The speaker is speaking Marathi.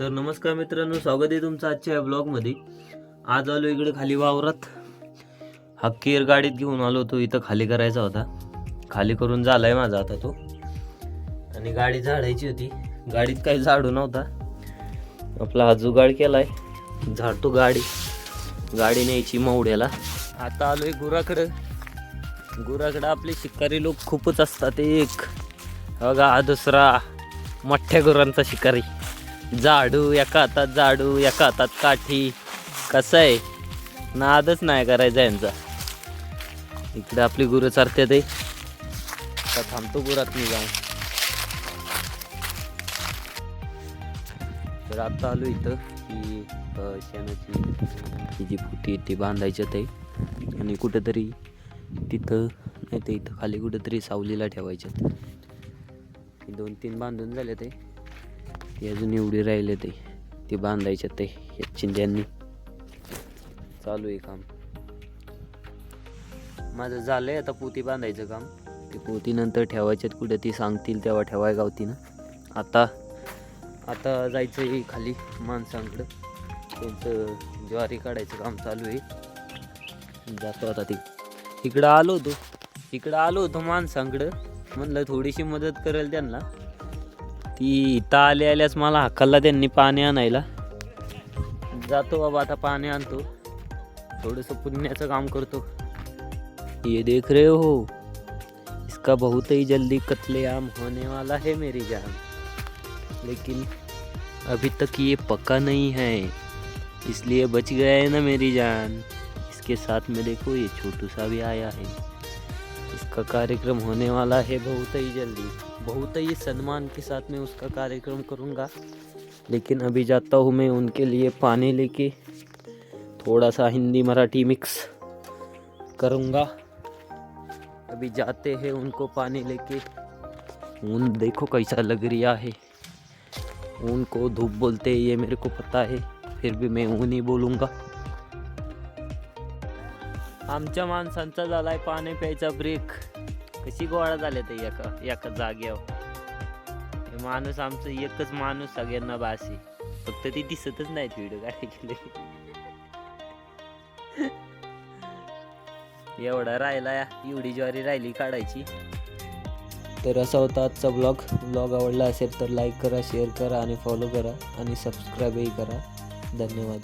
तर नमस्कार मित्रांनो, स्वागत आहे तुमचं आजच्या ब्लॉगमध्ये। आज आलो इकडे खाली वावरात। हा केर गाडीत घेऊन आलो, तो इथं खाली करायचा होता। खाली करून झालाय माझा आता तो, आणि गाडी झाडायची होती। गाडीत काही झाडू नव्हता, आपला हा जुगाड केलाय, झाडतो गाडी न्यायची मवड्याला। आता आलोय गुराकडं। आपले शिकारी लोक खूपच असतात। एक बघा, हा दुसरा मोठ्या गुरांचा शिकारी। झाडू एका हातात, झाडू एका हातात काठी। कसं आहे, नादच नाही करायचा यांचा। इकडे आपली गुरं चारते ते, आता थांबतो गुरात मी जाऊन। तर आता आलो इथं की शेणाची जी फुटी ती बांधायची ते, आणि कुठेतरी तिथं नाही ते इथं खाली कुठेतरी सावलीला ठेवायच्यात। 2-3 बांधून झाले ते, अजून एवढी राहिले ते बांधायचे ते चिंध्यांनी। चालू आहे काम माझं, झालंय आता पोती बांधायचं काम। ते पोती नंतर ठेवायच्यात कुठे ती सांगतील तेव्हा ठेवाय गावती ना। आता जायचं आहे खाली माणसांकडं, त्यांचं ज्वारी काढायचं काम चालू आहे। जातो आता इकडं आलो होतो माणसांकडं, म्हणलं थोडीशी मदत करेल त्यांना। ती इथं आल्यास मला हाकलला त्यांनी पाणी आणायला। जातो बाबा, आता पाणी आणतो, थोडंसं पुण्याचं काम करतो। ये देख रहे हो, इसका बहुत ही जल्दी कत्लेआम होने वाला है मेरी जान, लेकिन अभी तक ये पका नहीं है, इसलिए बच गया है ना मेरी जान। इसके साथ में देखो ये छोटू सा भी आया है, इसका कार्यक्रम होने वाला है बहुत ही जल्दी। बहुत ही सम्मान के साथ में उसका कार्यक्रम करूँगा, लेकिन अभी जाता हूँ मैं उनके लिए पानी लेके, थोड़ा सा हिंदी मराठी मिक्स करूँगा। अभी जाते हैं उनको पानी लेके। ऊन देखो कैसा लग रहा है, ऊन को धूप बोलते हैं ये मेरे को पता है, फिर भी मैं ऊन ही बोलूँगा। आमच्या माणसांचा झालाय पाणी प्यायचा ब्रेक। कशी गोळा झाले ते एका जागेवर। माणूस आमचं एकच माणूस सगळ्यांना बास आहे, फक्त ती दिसतच नाही व्हिडिओ काढायला। एवढा राहिला, एवढी ज्वारी राहिली काढायची। तर असा होता आजचा ब्लॉग आवडला असेल तर लाईक करा, शेअर करा आणि फॉलो करा, आणि सबस्क्राईबही करा। धन्यवाद।